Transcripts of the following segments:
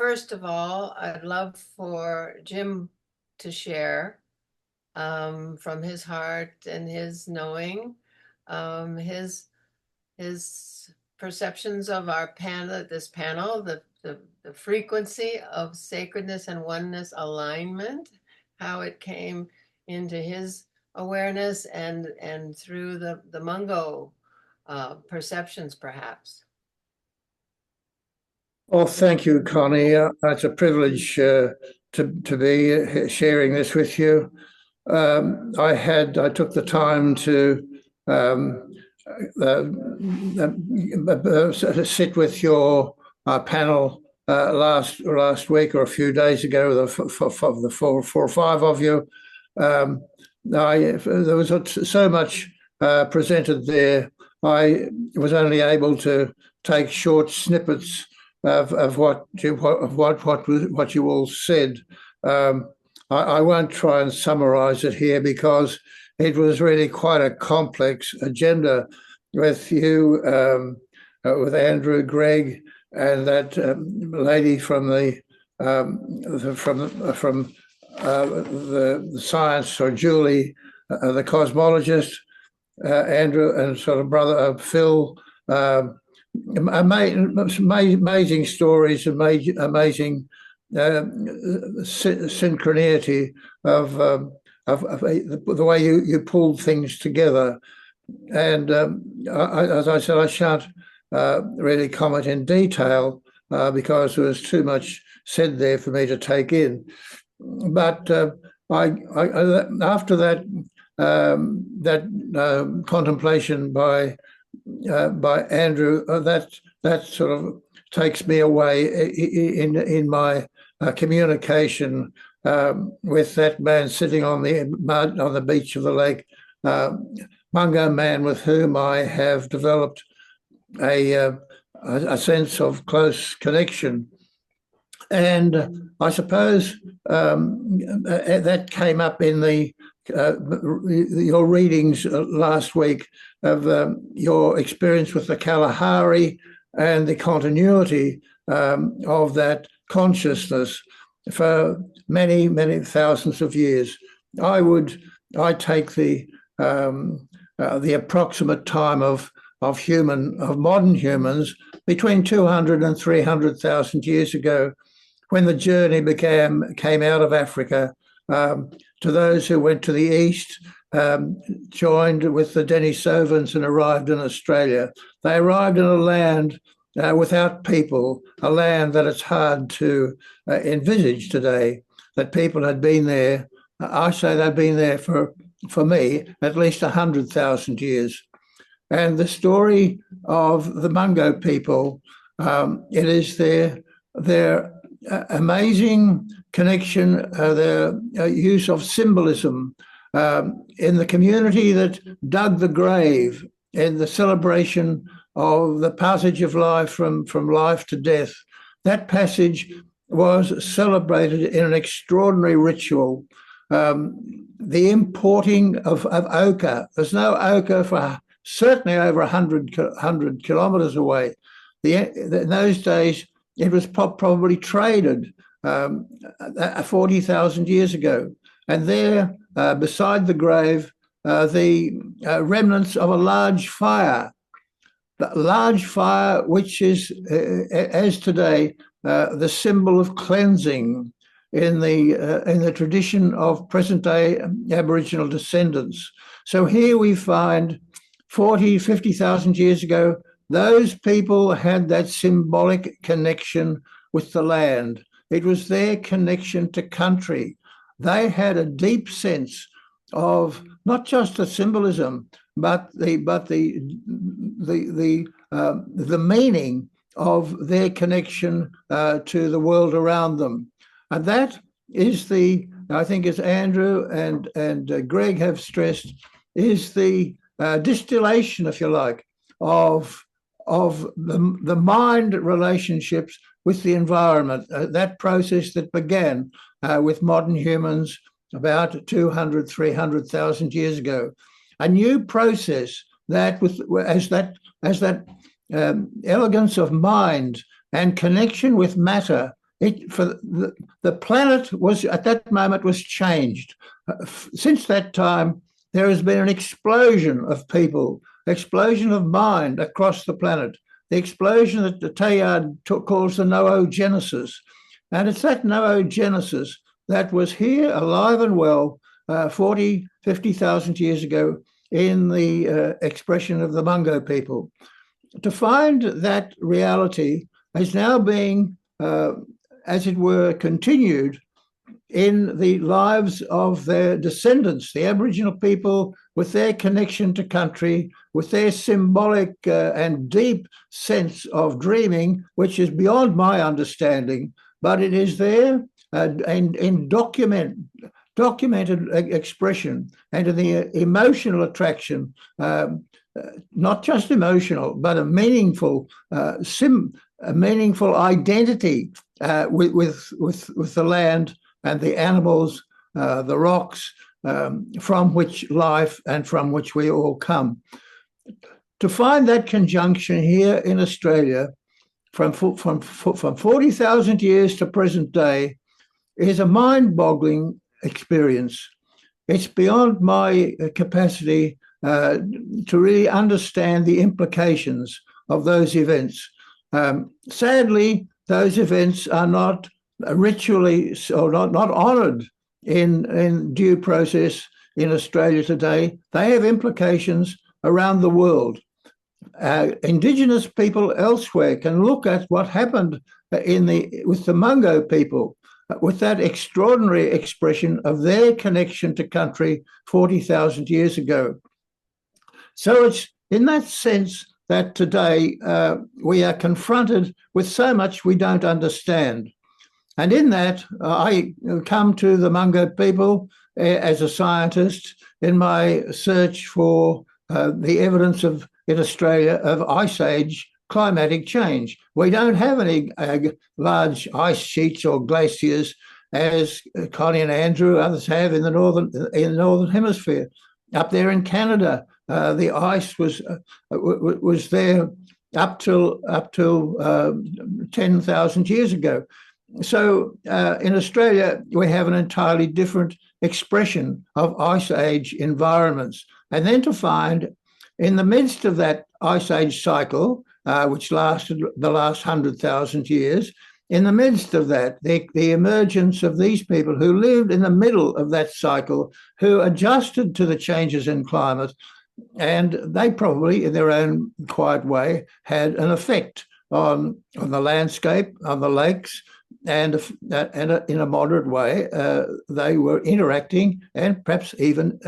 first of all, I'd love for Jim to share from his heart and his knowing, his perceptions of our panel, the frequency of sacredness and oneness alignment, how it came into his awareness and through the Mungo perceptions, perhaps. Well, thank you, Connie. It's a privilege to be sharing this with you. I took the time to sit with your panel last week or a few days ago, the four or five of you. There was so much presented there. I was only able to take short snippets of what you all said. I won't try and summarize it here because it was really quite a complex agenda with you, with Andrew, Greg, and that lady from the science, or Julie, the cosmologist, Andrew, and sort of brother Phil. Amazing stories, amazing synchronicity of the way you pulled things together. And as I said, I shan't really comment in detail because there was too much said there for me to take in. But after that contemplation by Andrew, that sort of takes me away in my communication with that man sitting on the beach of the lake, Mungo Man, with whom I have developed a sense of close connection. And I suppose that came up in your readings last week of your experience with the Kalahari and the continuity of that consciousness for many, many thousands of years. I take the approximate time of modern humans between 200 and 300,000 years ago, when the journey came out of Africa. To those who went to the east, joined with the Denisovans and arrived in Australia. They arrived in a land without people, a land that it's hard to envisage today, that people had been there. I say they've been there for me, at least 100,000 years. And the story of the Mungo people, it is their amazing connection, their use of symbolism in the community that dug the grave, in the celebration of the passage of life from life to death. That passage was celebrated in an extraordinary ritual. The importing of ochre. There's no ochre for certainly over 100 kilometres away. In those days, it was probably traded 40,000 years ago. And there, beside the grave, the remnants of a large fire. The large fire, which is, as today, the symbol of cleansing in the tradition of present-day Aboriginal descendants. So here we find 40, 50,000 years ago, those people had that symbolic connection with the land. It was their connection to country. They had a deep sense of not just the symbolism, but the meaning of their connection to the world around them. And that is I think as Andrew and Greg have stressed, is the distillation, if you like, of the mind relationships with the environment, that process that began with modern humans about 200, 300,000 years ago. A new process that as that elegance of mind and connection with matter the planet was at that moment was changed. Since that time, there has been an explosion of people, explosion of mind across the planet, the explosion that the Teilhard calls the noogenesis. And it's that noogenesis that was here alive and well 40, 50,000 years ago in the expression of the Mungo people. To find that reality is now being, as it were, continued in the lives of their descendants, the Aboriginal people, with their connection to country, with their symbolic and deep sense of dreaming, which is beyond my understanding, but it is there and in documented expression and in the emotional attraction, not just emotional, but a meaningful identity with the land and the animals, the rocks, from which life and from which we all come. To find that conjunction here in Australia from 40,000 years to present day is a mind-boggling experience. It's beyond my capacity to really understand the implications of those events. Sadly, those events are not ritually or not honoured in due process in Australia today. They have implications around the world. Indigenous people elsewhere can look at what happened with the Mungo people, with that extraordinary expression of their connection to country 40,000 years ago. So it's in that sense that today we are confronted with so much we don't understand. And in that, I come to the Mungo people as a scientist in my search for the evidence in Australia of ice age climatic change. We don't have any large ice sheets or glaciers as Connie and Andrew, others have in the northern hemisphere. Up there in Canada, the ice was there up till 10,000 years ago. So in Australia, we have an entirely different expression of ice age environments. And then to find in the midst of that ice age cycle, which lasted the last 100,000 years, in the midst of that, the emergence of these people who lived in the middle of that cycle, who adjusted to the changes in climate, and they probably, in their own quiet way, had an effect on the landscape, on the lakes, and in a moderate way, they were interacting and perhaps even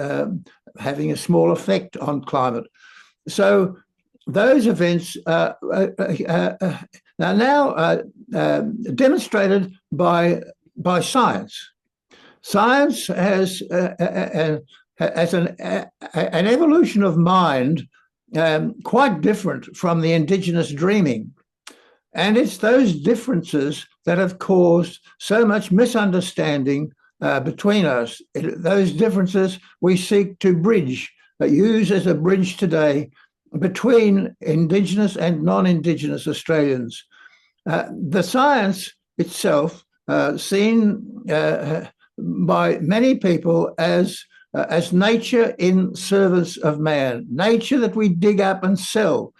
having a small effect on climate. So those events are now demonstrated by science. Science has an evolution of mind quite different from the Indigenous dreaming. And it's those differences that have caused so much misunderstanding between us. Those differences we seek to bridge, use as a bridge today between Indigenous and non-Indigenous Australians. The science itself, seen by many people as nature in service of man, nature that we dig up and sell.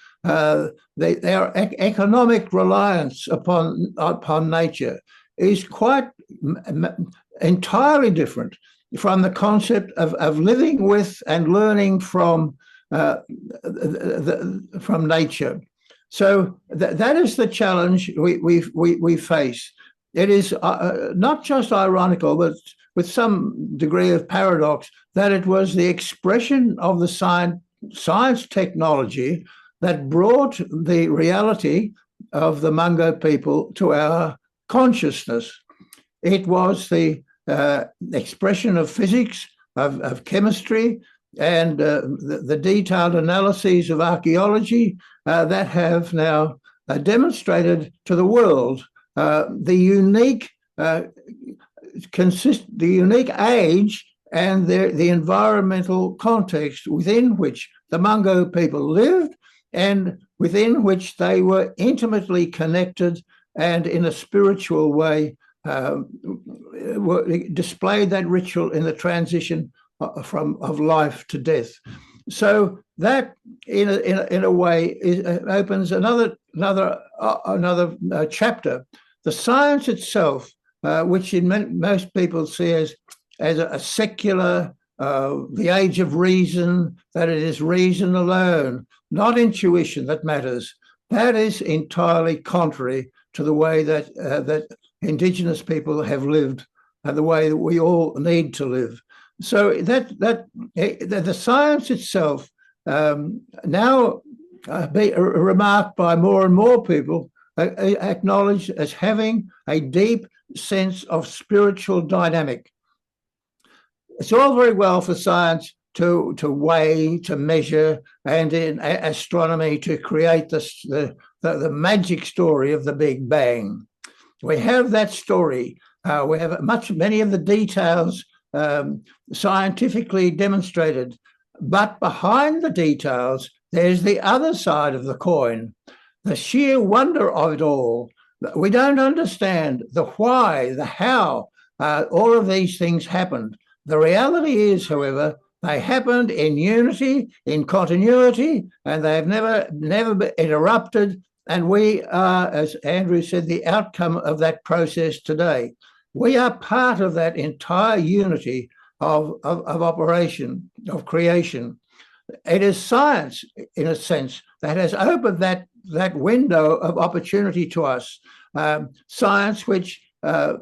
Their economic reliance upon nature is quite entirely different from the concept of living with and learning from nature. So that is the challenge we face. It is not just ironical, but with some degree of paradox, that it was the expression of the science technology that brought the reality of the Mungo people to our consciousness. It was the expression of physics, of chemistry, and the detailed analyses of archaeology that have now demonstrated to the world the unique age and the environmental context within which the Mungo people lived and within which they were intimately connected and in a spiritual way displayed that ritual in the transition of life to death. So that, in a way, opens another chapter. The science itself, which most people see as a secular, the age of reason, that it is reason alone, not intuition that matters. That is entirely contrary to the way that Indigenous people have lived and the way that we all need to live. So that the science itself now be remarked by more and more people, acknowledged as having a deep sense of spiritual dynamic. It's all very well for science to weigh, to measure, and in astronomy to create the magic story of the Big Bang. We have that story. We have many of the details scientifically demonstrated, but behind the details, there's the other side of the coin, the sheer wonder of it all. We don't understand the why, the how, all of these things happened. The reality is, however, they happened in unity, in continuity, and they've never been interrupted. And we are, as Andrew said, the outcome of that process today. We are part of that entire unity of operation, of creation. It is science, in a sense, that has opened that window of opportunity to us. Science, which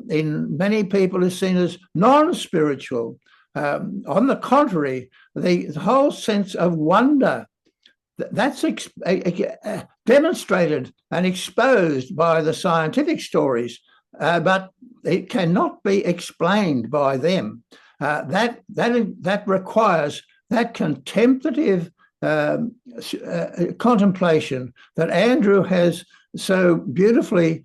in many people is seen as non-spiritual. On the contrary, the whole sense of wonder, that's demonstrated and exposed by the scientific stories, but it cannot be explained by them. That requires that contemplative contemplation that Andrew has so beautifully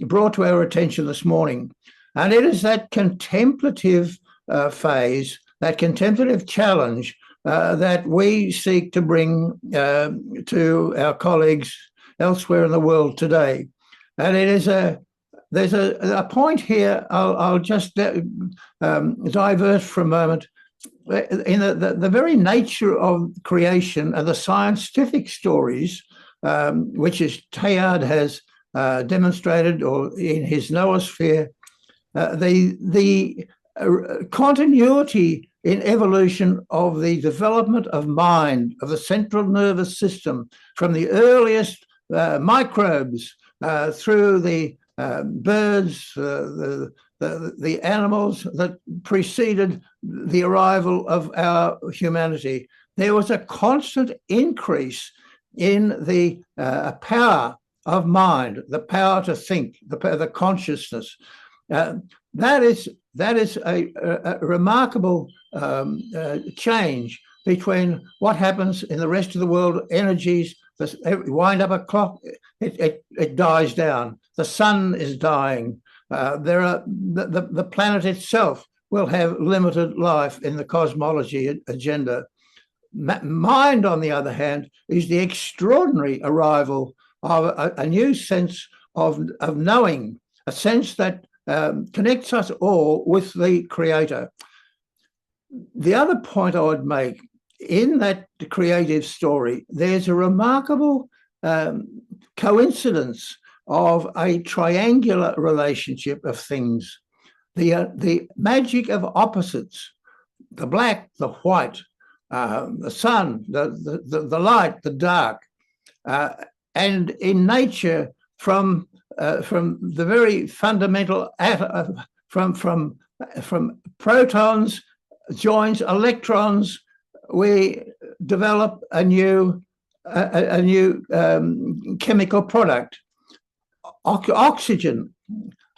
brought to our attention this morning. And it is that contemplative phase, that contemplative challenge that we seek to bring to our colleagues elsewhere in the world today. And it is there's a point here, I'll just divert for a moment. In the very nature of creation and the scientific stories, which is Teilhard has demonstrated, or in his noosphere, the continuity in evolution of the development of mind, of the central nervous system, from the earliest microbes through the birds, the animals that preceded the arrival of our humanity. There was a constant increase in the power of mind, the power to think, the consciousness. That is a remarkable change between what happens in the rest of the world. Energies, wind up a clock, it dies down. The sun is dying. The planet itself will have limited life in the cosmology agenda. Mind, on the other hand, is the extraordinary arrival of a new sense of knowing, a sense that connects us all with the Creator. The other point I would make, in that creative story, there's a remarkable coincidence of a triangular relationship of things. The magic of opposites, the black, the white, the sun, the light, the dark, and in nature, from the very fundamental from protons joins electrons, we develop a new chemical product. Oxygen,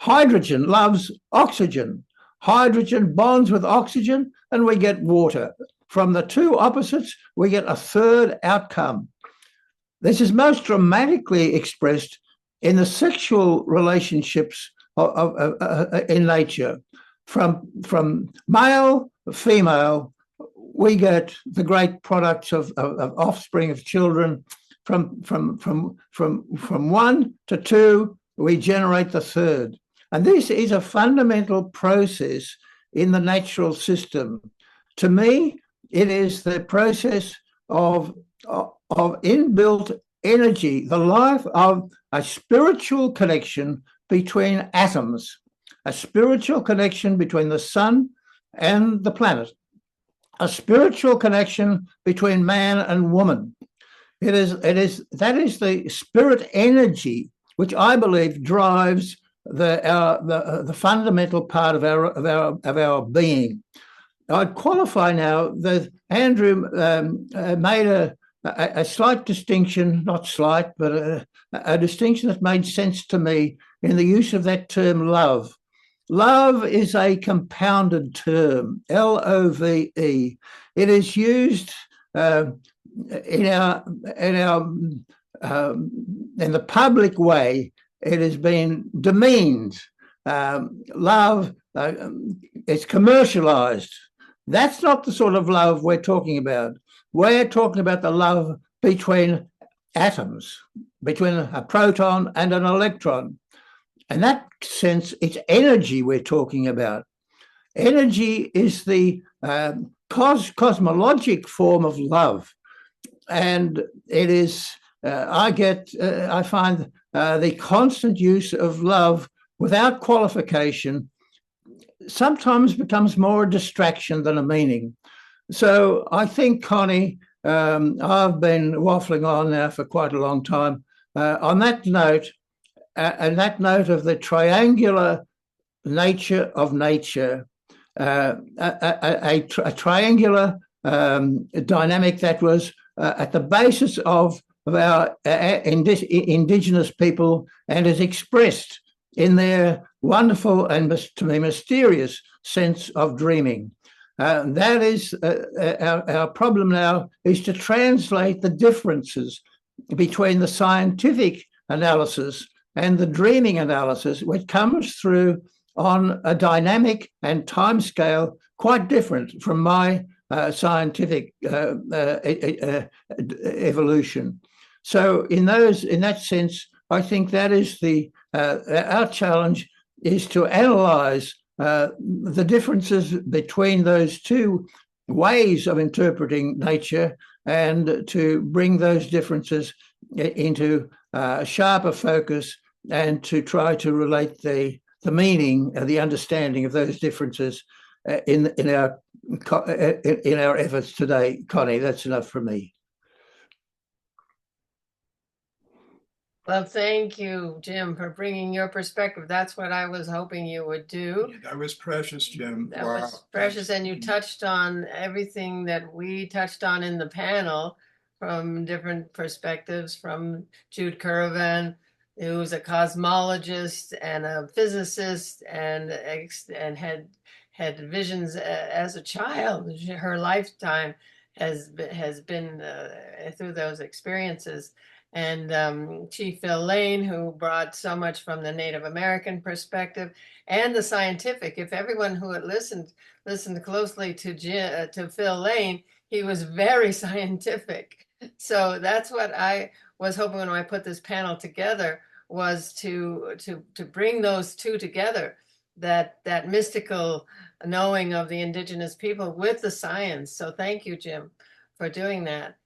hydrogen loves oxygen. Hydrogen bonds with oxygen, and we get water. From the two opposites, we get a third outcome. This is most dramatically expressed in the sexual relationships in nature. From male, female, we get the great products of offspring, of children, from 1 to 2, we generate the third. And this is a fundamental process in the natural system. To me, it is the process of inbuilt energy, the life of a spiritual connection between atoms, a spiritual connection between the sun and the planet, a spiritual connection between man and woman. That is the spirit energy which I believe drives the fundamental part of our being. I'd qualify now that Andrew made a slight distinction, not slight, but a distinction that made sense to me in the use of that term love. Love is a compounded term, L-O-V-E. It is used in the public way. It has been demeaned. Love is commercialized. That's not the sort of love we're talking about. We're talking about the love between atoms, between a proton and an electron. In that sense, it's energy we're talking about. Energy is the cosmologic form of love. And it is, I find the constant use of love without qualification sometimes becomes more a distraction than a meaning. So I think, Connie, I've been waffling on now for quite a long time. On that note, and that note of the triangular nature of nature, a triangular dynamic that was at the basis of our Indigenous people and is expressed in their wonderful and, to me, mysterious sense of dreaming. That is our problem now, is to translate the differences between the scientific analysis and the dreaming analysis, which comes through on a dynamic and timescale quite different from my scientific evolution. So in that sense, I think that is our challenge, is to analyze the differences between those two ways of interpreting nature and to bring those differences into sharper focus and to try to relate the meaning, the understanding of those differences in our efforts today. Connie, that's enough for me. Well, thank you, Jim, for bringing your perspective. That's what I was hoping you would do. Yeah, that was precious, Jim. That was precious, and you touched on everything that we touched on in the panel from different perspectives, from Jude Currivan, who's a cosmologist and a physicist and had visions as a child. Her lifetime has been through those experiences. And Chief Phil Lane, who brought so much from the Native American perspective and the scientific. If everyone who had listened closely to Phil Lane, he was very scientific. So that's what I was hoping when I put this panel together, was to bring those two together, that mystical knowing of the Indigenous people with the science. So thank you, Jim, for doing that.